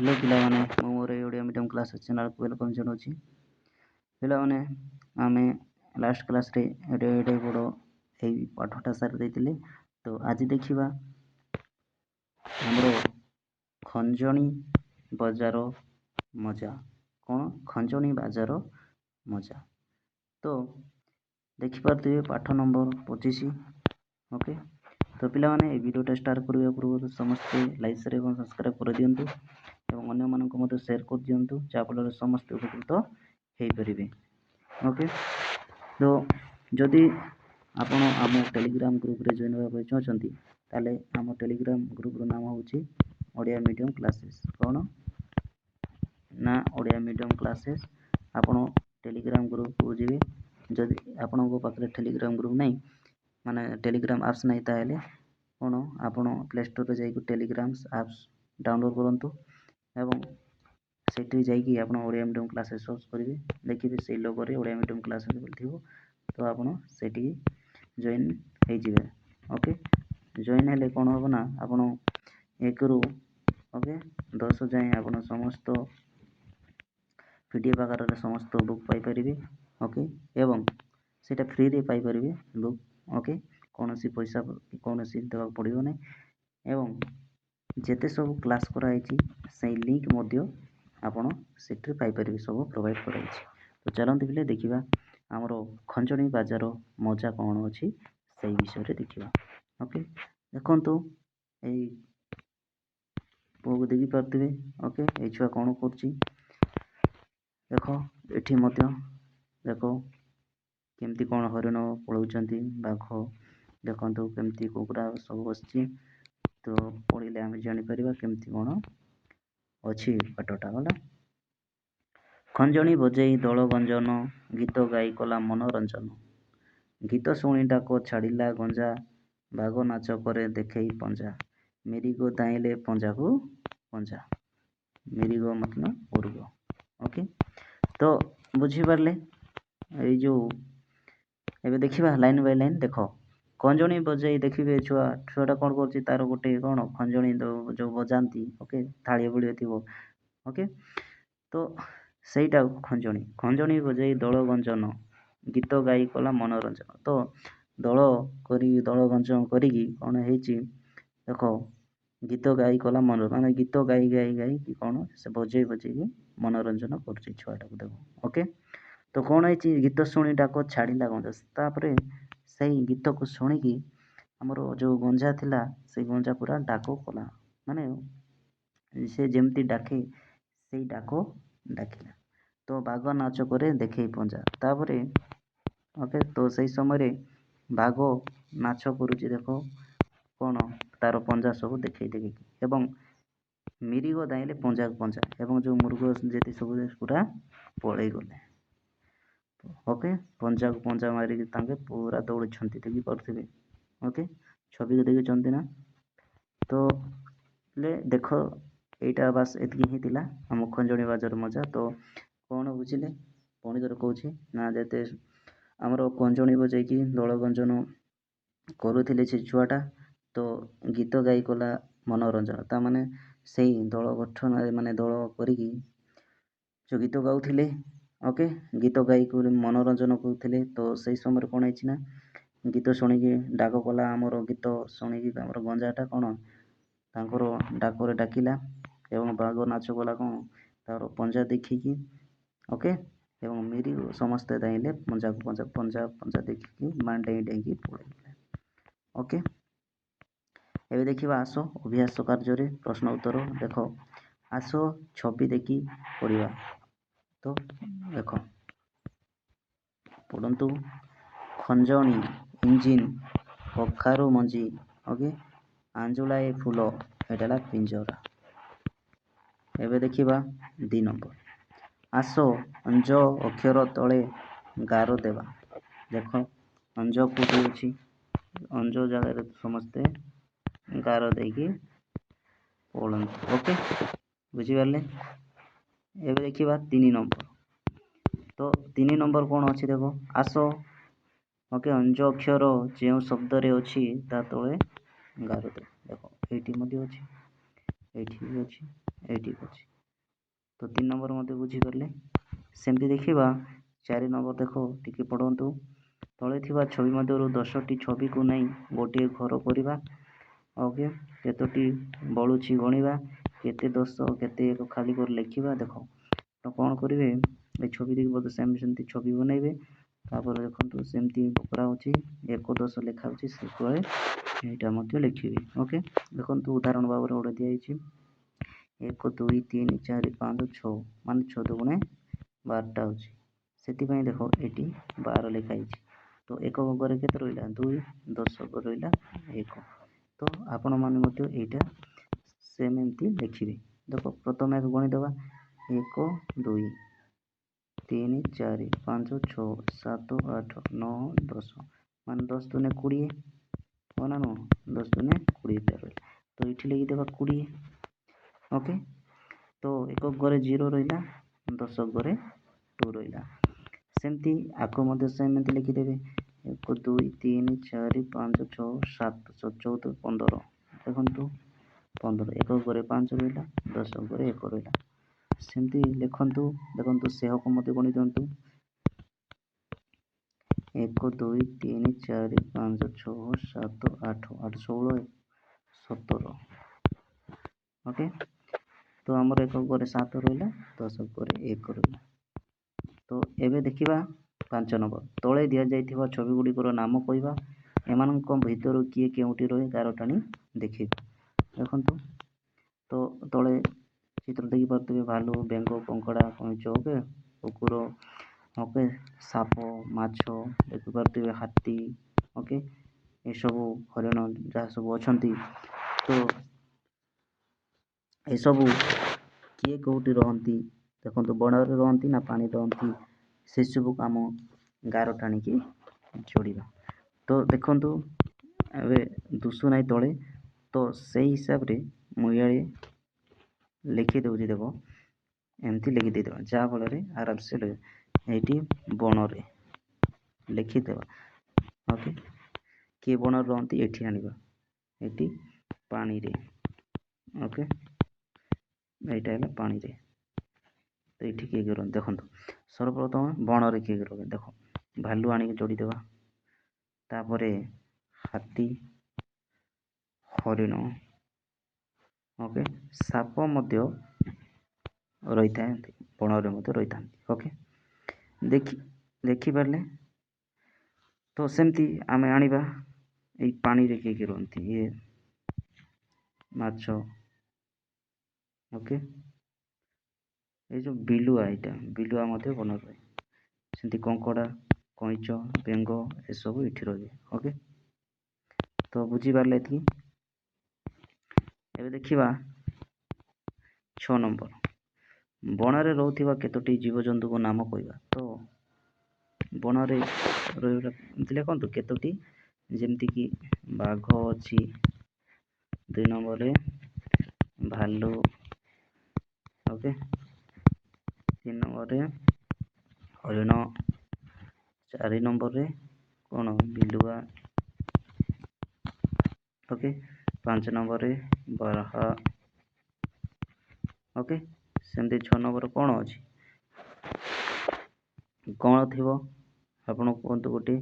Hello पिलामाने मु मोर Odia medium class channel को welcome जनाऊँगी। पिलामाने आमे लास्ट क्लास रे एडे बड़ ए पाठटा सारी देइतिले। तो आज देखिबा हमरो खंजणी बजार मजा कौन खंजणी बाजार मजा। तो देखि पारथिबे पाठ नंबर 25। ओके तो पिलामाने ए वीडियोटा स्टार्ट करिया पूर्व समस्त लाइक शेयर एवं सब्सक्राइब कर दियंतु एवं अन्य मानक मते शेयर कर दियंतु जा फल समस्त उपकृत हो पारे। ओके तो जदि आपण आम टेलीग्राम ग्रुप रे जॉइन होगा चाहते ताले आम टेलीग्राम ग्रुप रो नाम होची ओडिया मीडियम क्लासेस। कौन ना ओडिया मीडियम क्लासेस। आपण टेलीग्राम ग्रुप को जीवे जदि आपण पाखे टेलीग्राम ग्रुप नहीं माने टेलीग्राम एप्स नहीं ताले कौन आपण प्ले स्टोर जाइए टेलीग्राम एप्स डाउनलोड करंतु एवं सेठी जाइए आप ओडिया मीडियम क्लासेस सर्च करेंगे देखिए से लोगोरे ओडिया मीडियम क्लासेस बोलथिबो तो आपण सेठी जॉइन हो जिवे। ओके जॉइन हेले कौन हम ना आपण 1 रु ओके 10 जाए आपण समस्त पीडीएफ आकार समस्त बुक पाई परिबे। ओके एवं सेटा फ्री रे पाई परिबे बुक। ओके कौन सी पैसा कौन सी देवा पड़िबो नै एवं जेते सब क्लास कराई से लिंक मध्य आपण सेठी पाई परिबे सब प्रोवाइड कराई। तो चलंतु पिले देखिबा हमरो खंजणी बाजार मजा कौन अछि से विषय रे देखिबा। ओके देखंतु ए पुओ देखि पारथिबे। ओके ए छुआ कौन करछि देखो एठी मध्य देखो केमती कौन हरिण पळौचंती बाघ देखंतु केमती कुकुरा सब बसछि। तो पढ़िले आम जानी परिबा केमती कौन अच्छी पाठटा गला। खंजणी बजेई दल गंजन गीत गाई कला मनोरंजन गीत शुणी डाक छाड़िला गंजा बाघ नाच करे देखेई पंजा मेरीगो दाइले पंजा को पंजा मेरीगो मतलब उर्गो। ओके तो बुझी पारले ए जो एबे देखिबा लाइन बाय लाइन देखो खंजणी बजाई देखिए छुआटा कौन कर तार गोटे कौन खंजणी जो बजाती। ओके थाली भलिया थी। ओके तो सहीटा खंजणी खंजणी बजाई दल गंजन गीत गाई कला मनोरंजन। तो दल करी दल गंजन करी कौन है देख गीत गाई कला मन माने गीत गाई गाई गाई कि कौन से बजे बजे मनोरंजन कर छुआटा को देखो। ओके तो कौन है गीत शुणी डाक छाड़िला गंजा तापरे से गीत को शुणिकी आमर जो गंजा थिला से गंजा पूरा डाक कला माने से जेमती डाके से डाक डाकिला। तो बाघ नाच करे देखे पंजा तापरे ओके तो सही समय बाघ नाच करुची देखो कौन तार पंजा सब देखे देखे एवं मिरिगो दाइले पंजा पंजा एवं जो मुर्ग जेती सब पूरा पड़े गले। ओके पंजा को पंजा मारिक तांके पूरा दौड़ देखी पारे। ओके छवि को देखी ना तो ले देख एटा बास एतकी ही थिला हम खंजणी बाजार मजा। तो कौन बुझिले पुणी थर कहूँ ना जेते आमर खंजणी बजाई दल गंजन करुले से छुआटा तो गीत गाई कला मनोरंजन ता माने से दल गठन माने दल करी जो गीत गाउथिले। ओके गीत गाई मनोरंजन करुले तो सही समय कौन है ना गीत शुणिकी डाक कला आमर गीत शुणिकी आमर गंजाटा कौन तांकर डाकरे डाकिला एवं बाघ नाच कला कौन तार पंजा देखिकी। ओके एवं मेरी समस्ते दाइले पंजा को पंजा पंजा पंजा देखिकी मान डेई डेई पड़े। ओके एबे देखिबा आसो अभ्यास कार्य प्रश्न उत्तर देख आसो छवि देखी पढ़िबा। तो देख पढ़ंतु खंजणी इंजिन कखारू मंजी ओके आंजुलाए फूल एटाला पिंजरा। एबे देखिबा 2 नंबर आसो अंज अक्षर तले गार देवा। देख अंज कोटी अछि अंज जगह समस्ते गार देकी पढ़ंतु। ओके बुझिपारे। एबे देखिबा 3 नंबर तो 3 नंबर कौन अच्छी देखो आसो ओके अंज अक्षर जो शब्द रे अच्छी ता तले गार दे। देखो एठी मध्य अच्छी एठी भी अच्छी ଏଇଠି ଅଛି। ତ 3 ନମ୍ବର ମଧ୍ୟ ବୁଝିପାରିଲେ। ସେମିତି ଦେଖିବା 4 ନମ୍ବର ଦେଖ ଟିକେ ପଢ଼ନ୍ତୁ। ତଳେ ଥିବା ଛବି ମଧ୍ୟରୁ 10ଟି ଛବିକୁ ନେଇ ଗୋଟିଏ ଘର କରିବା। ଓକେ, କେତୋଟି ବଳୁଛି ଗଣିବା। କେତେ 10 କେତେ 1 ଖାଲି କରି ଲେଖିବା। ଦେଖ ତ କ'ଣ କରିବେ, ଏ ଛବି ଦେଇକି ବୋଧେ ସେମିତି ଛବି ବନେଇବେ। ତାପରେ ଦେଖନ୍ତୁ ସେମିତି କରାହେଉଛି 1 10 ଲେଖା ହେଉଛି, ସେତେବେଳେ ଏଇଟା ମଧ୍ୟ ଲେଖିବେ। ଓକେ, ଦେଖନ୍ତୁ ଉଦାହରଣ ଭାବରେ ଗୋଟେ ଦିଆଯାଇଛି 1 2 3 4 5 6 ମାନେ 6 ଦୁଗୁଣେ 12ଟା ହେଉଛି। ସେଥିପାଇଁ ଦେଖ ଏଠି 12 ଲେଖା ହେଇଛି। ତ 1 ଘରେ କେତେ ରହିଲା 2, 10 ରହିଲା 1। ତ ଆପଣମାନେ ମଧ୍ୟ ଏଇଟା ସେମିତି ଲେଖିବେ। ଦେଖ ପ୍ରଥମେ ଗଣିଦେବା 1 2 3 4 5 6 7 8 9 10 ମାନେ 10 ଦୁନେ 20 ହଁ ନା ନୁହଁ, 10 ଦୁନେ 20ଟା ରହିଲା। ତ ଏଇଠି ଲେଖିଦେବା 20। ଓକେ, ତ 1 ଘରେ 0 ରହିଲା, 10 ଘରେ 2 ରହିଲା। ସେମିତି ଆକୁ ମଧ୍ୟ ସେମିତି ଲେଖିଦେବେ 1 2 3 4 5 6 7 14 15। ଦେଖନ୍ତୁ 15, 1 ଘରେ 5 ରହିଲା, 10 ଘରେ 1 ରହିଲା। ସେମିତି ଲେଖନ୍ତୁ। ଦେଖନ୍ତୁ ସେହକୁ ମଧ୍ୟ ଗଣି ଦିଅନ୍ତୁ 1 2 3 4 5 6 7 8 8 16 17। ଓକେ, ତ ଆମର 1 ଘରେ 7 ରହିଲା, 10 ଘରେ 1 ରହିଲା। ତ ଏବେ ଦେଖିବା 5 ନମ୍ବର। ତଳେ ଦିଆଯାଇଥିବା ଛବି ଗୁଡ଼ିକର ନାମ କହିବା। ଏମାନଙ୍କ ଭିତରୁ କିଏ କେଉଁଠି ରହେ ଗାର ଟାଣି ଦେଖିବା। ଦେଖନ୍ତୁ ତ ତଳେ ଚିତ୍ର ଦେଖିପାରୁଥିବେ ଭାଲୁ, ବେଙ୍ଗ, କଙ୍କଡ଼ା, କଇଁଛ, ଓକେ, କୁକୁର, ଓକେ, ସାପ, ମାଛ ଦେଖିପାରୁଥିବେ, ହାତୀ, ଓକେ, ଏସବୁ ହରିଣ ଯାହା ସବୁ ଅଛନ୍ତି। ତ ଏସବୁ କିଏ କେଉଁଠି ରହନ୍ତି, ଦେଖନ୍ତୁ ବଣରେ ରହନ୍ତି ନା ପାଣି ରହନ୍ତି, ସେସବୁକୁ ଆମ ଗାର ଟାଣିକି ଯୋଡ଼ିବା। ତ ଦେଖନ୍ତୁ ଏବେ ଦୁଶୁ ନାହିଁ ତଳେ, ତ ସେଇ ହିସାବରେ ମୁଁ ଇଆଡ଼େ ଲେଖିଦେଉଛି। ଦେଖ ଏମିତି ଲେଖି ଦେଇଦେବା, ଯାହାଫଳରେ ଆରାମସେ ଏଇଠି ବଣରେ ଲେଖିଦେବା। ଓକେ, କିଏ ବଣରେ ରହନ୍ତି ଏଠି ଆଣିବା, ଏଠି ପାଣିରେ। ଓକେ, ଏଇଟା ହେଲା ପାଣିରେ। ତ ଏଇଠି କିଏ କିଏ ରହନ୍ତି ଦେଖନ୍ତୁ। ସର୍ବପ୍ରଥମେ ବଣରେ କିଏ କିଏ ରହନ୍ତି, ଦେଖ ଭାଲୁ ଆଣିକି ଯୋଡ଼ିଦେବା। ତାପରେ ହାତୀ, ହରିଣ, ଓକେ, ସାପ ମଧ୍ୟ ରହିଥାନ୍ତି, ବଣରେ ମଧ୍ୟ ରହିଥାନ୍ତି। ଓକେ, ଦେଖିପାରିଲେ। ତ ସେମିତି ଆମେ ଆଣିବା ଏଇ ପାଣିରେ କିଏ କିଏ ରୁହନ୍ତି, ଇଏ ମାଛ, ଓକେ, ଏଇ ଯେଉଁ ବିଲୁଆ, ଏଇଟା ବିଲୁଆ ମଧ୍ୟ ବନରେ ରହେ। ସେମିତି କଙ୍କଡ଼ା, କଇଁଛ, ବେଙ୍ଗ ଏସବୁ ଏଠି ରହିବେ। ଓକେ, ତ ବୁଝିପାରିଲେ ଏତିକି। ଏବେ ଦେଖିବା 6 ନମ୍ବର। ବଣରେ ରହୁଥିବା କେତୋଟି ଜୀବଜନ୍ତୁଙ୍କ ନାମ କହିବା। ତ ବଣରେ ରହିବା ଏମିତି ଲେଖନ୍ତୁ କେତୋଟି, ଯେମିତିକି ବାଘ ଅଛି, 2 ନମ୍ବରରେ ଭାଲୁ, ଓକେ, 3 ନମ୍ବରରେ ହରିଣ, 4 ନମ୍ବରରେ କ'ଣ ବିଲୁଆ, ଓକେ, 5 ନମ୍ବରରେ ବାରହା। ଓକେ, ସେମିତି 6 ନମ୍ବର କ'ଣ ଅଛି, କ'ଣ ଥିବ ଆପଣ କୁହନ୍ତୁ, ଗୋଟେ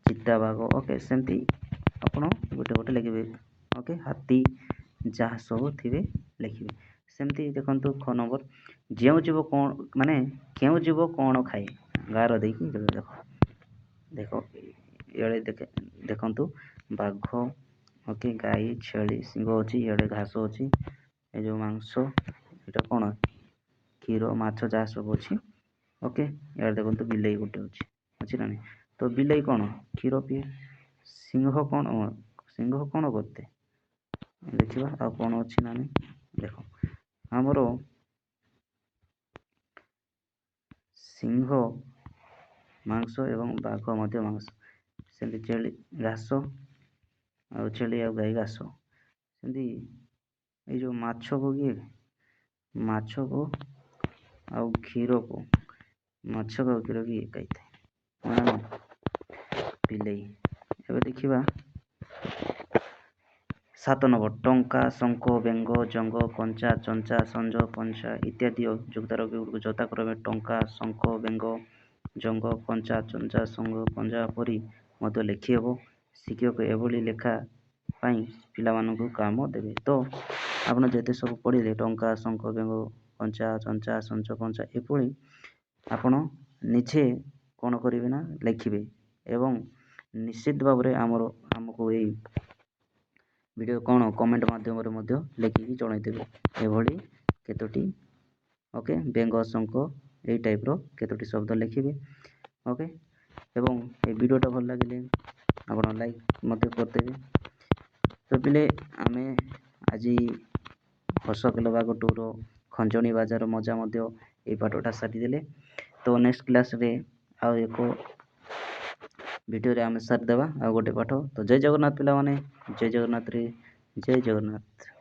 ଚିତାବାଘ। ଓକେ, ସେମିତି ଆପଣ ଗୋଟେ ଗୋଟେ ଲେଖିବେ। ଓକେ, ହାତୀ, ଯାହା ସବୁ ଥିବେ ଲେଖିବେ। ସେମିତି ଦେଖନ୍ତୁ 6 ନମ୍ବର, ଯେଉଁ ଜୀବ କ'ଣ ମାନେ କେଉଁ ଜୀବ କ'ଣ ଖାଏ, ଗାର ଦେଇକି ଦେଖ ଦେଖ ଇଆଡ଼େ ଦେଖନ୍ତୁ ବାଘ, ଓକେ, ଗାଈ, ଛେଳି, ସିଂହ ଅଛି, ଇଆଡ଼େ ଘାସ ଅଛି, ଏ ଯେଉଁ ମାଂସ, ଏଇଟା କ'ଣ କ୍ଷୀର, ମାଛ ଯାହା ସବୁ ଅଛି। ଓକେ, ଇଆଡ଼େ ଦେଖନ୍ତୁ ବିଲେଇ ଗୋଟେ ଅଛି ନା ନାହିଁ। ତ ବିଲେଇ କ'ଣ କ୍ଷୀର ପିଏ। ସିଂହ କ'ଣ କରିଥାଏ ଦେଖିବା। ଆଉ କ'ଣ ଅଛି ନା ନାହିଁ ଦେଖ, ଆମର ସିଂହ ମାଂସ ଏବଂ ବାଘ ମଧ୍ୟ ମାଂସ। ସେମିତି ଛେଳି ଘାସ, ଆଉ ଛେଳି ଆଉ ଗାଈ ଘାସ। ସେମିତି ଏଇ ଯେଉଁ ମାଛକୁ ଆଉ କ୍ଷୀରକୁ, ମାଛକୁ ଆଉ କ୍ଷୀରକୁ ଇଏ ଖାଇଥାଏ, ବିଲେଇ। ଏବେ ଦେଖିବା 7 ନମ୍ବର ଟଙ୍କା, ଶଙ୍ଖ, ବେଙ୍ଗ, ଜଙ୍ଗ, କଞ୍ଚା, ଚଞ୍ଚା, ସଞ୍ଜ, ପଞ୍ଝା ଇତ୍ୟାଦି ଯୁକ୍ତାକ୍ଷର ଗୁଡ଼ିକୁ ଯଥାକ୍ରମେ ଟଙ୍କା, ଶଙ୍ଖ, ବେଙ୍ଗ, ଜଙ୍ଗ, କଞ୍ଚା, ଚଞ୍ଚା, ସଙ୍ଗ, ପଞ୍ଝା ପରି ମଧ୍ୟ ଲେଖିହେବ। ଶିକ୍ଷକ ଏଭଳି ଲେଖା ପାଇଁ ପିଲାମାନଙ୍କୁ କାମ ଦେବେ। ତ ଆପଣ ଯେତେ ସବୁ ପଢ଼ିଲେ ଟଙ୍କା, ଶଙ୍ଖ, ବେଙ୍ଗ, କଞ୍ଚା, ଚଞ୍ଚା, ସଞ୍ଜ, ପଞ୍ଝା ଏଭଳି ଆପଣ ନିଜେ କ'ଣ କରିବେ ନା ଲେଖିବେ ଏବଂ ନିଶ୍ଚିତ ଭାବରେ ଆମକୁ ଏଇ ଭିଡ଼ିଓ କ'ଣ କମେଣ୍ଟ ମାଧ୍ୟମରେ ମଧ୍ୟ ଲେଖିକି ଜଣାଇଦେବେ। ଏଭଳି କେତୋଟି ଓକେ ବେଙ୍ଗ, ଶଙ୍ଖ ଏଇ ଟାଇପ୍ର କେତୋଟି ଶବ୍ଦ ଲେଖିବେ। ଓକେ ଏବଂ এই ଭିଡ଼ିଓଟା ଭଲ ଲାଗିଲେ ଆପଣ ଲାଇକ୍ ମଧ୍ୟ କରିଦେବେ। ତ ପିଲେ ଆମେ ଆଜି ହସ ଖେଳ ବାଘ 2ର ଖଞ୍ଜଣି ବାଜାର ମଜା ମଧ୍ୟ ଏଇ ପାଠଟା ସାରିଦେଲେ। ତ ନେକ୍ସଟ କ୍ଲାସ୍ରେ ଆଉ ଏକ ଭିଡ଼ିଓରେ ଆମେ ସାରିଦେବା ଆଉ ଗୋଟେ ପାଠ। ତ ଜୟ ଜଗନ୍ନାଥ ପିଲାମାନେ, ଜୟ ଜଗନ୍ନାଥରେ ଜୟ ଜଗନ୍ନାଥ।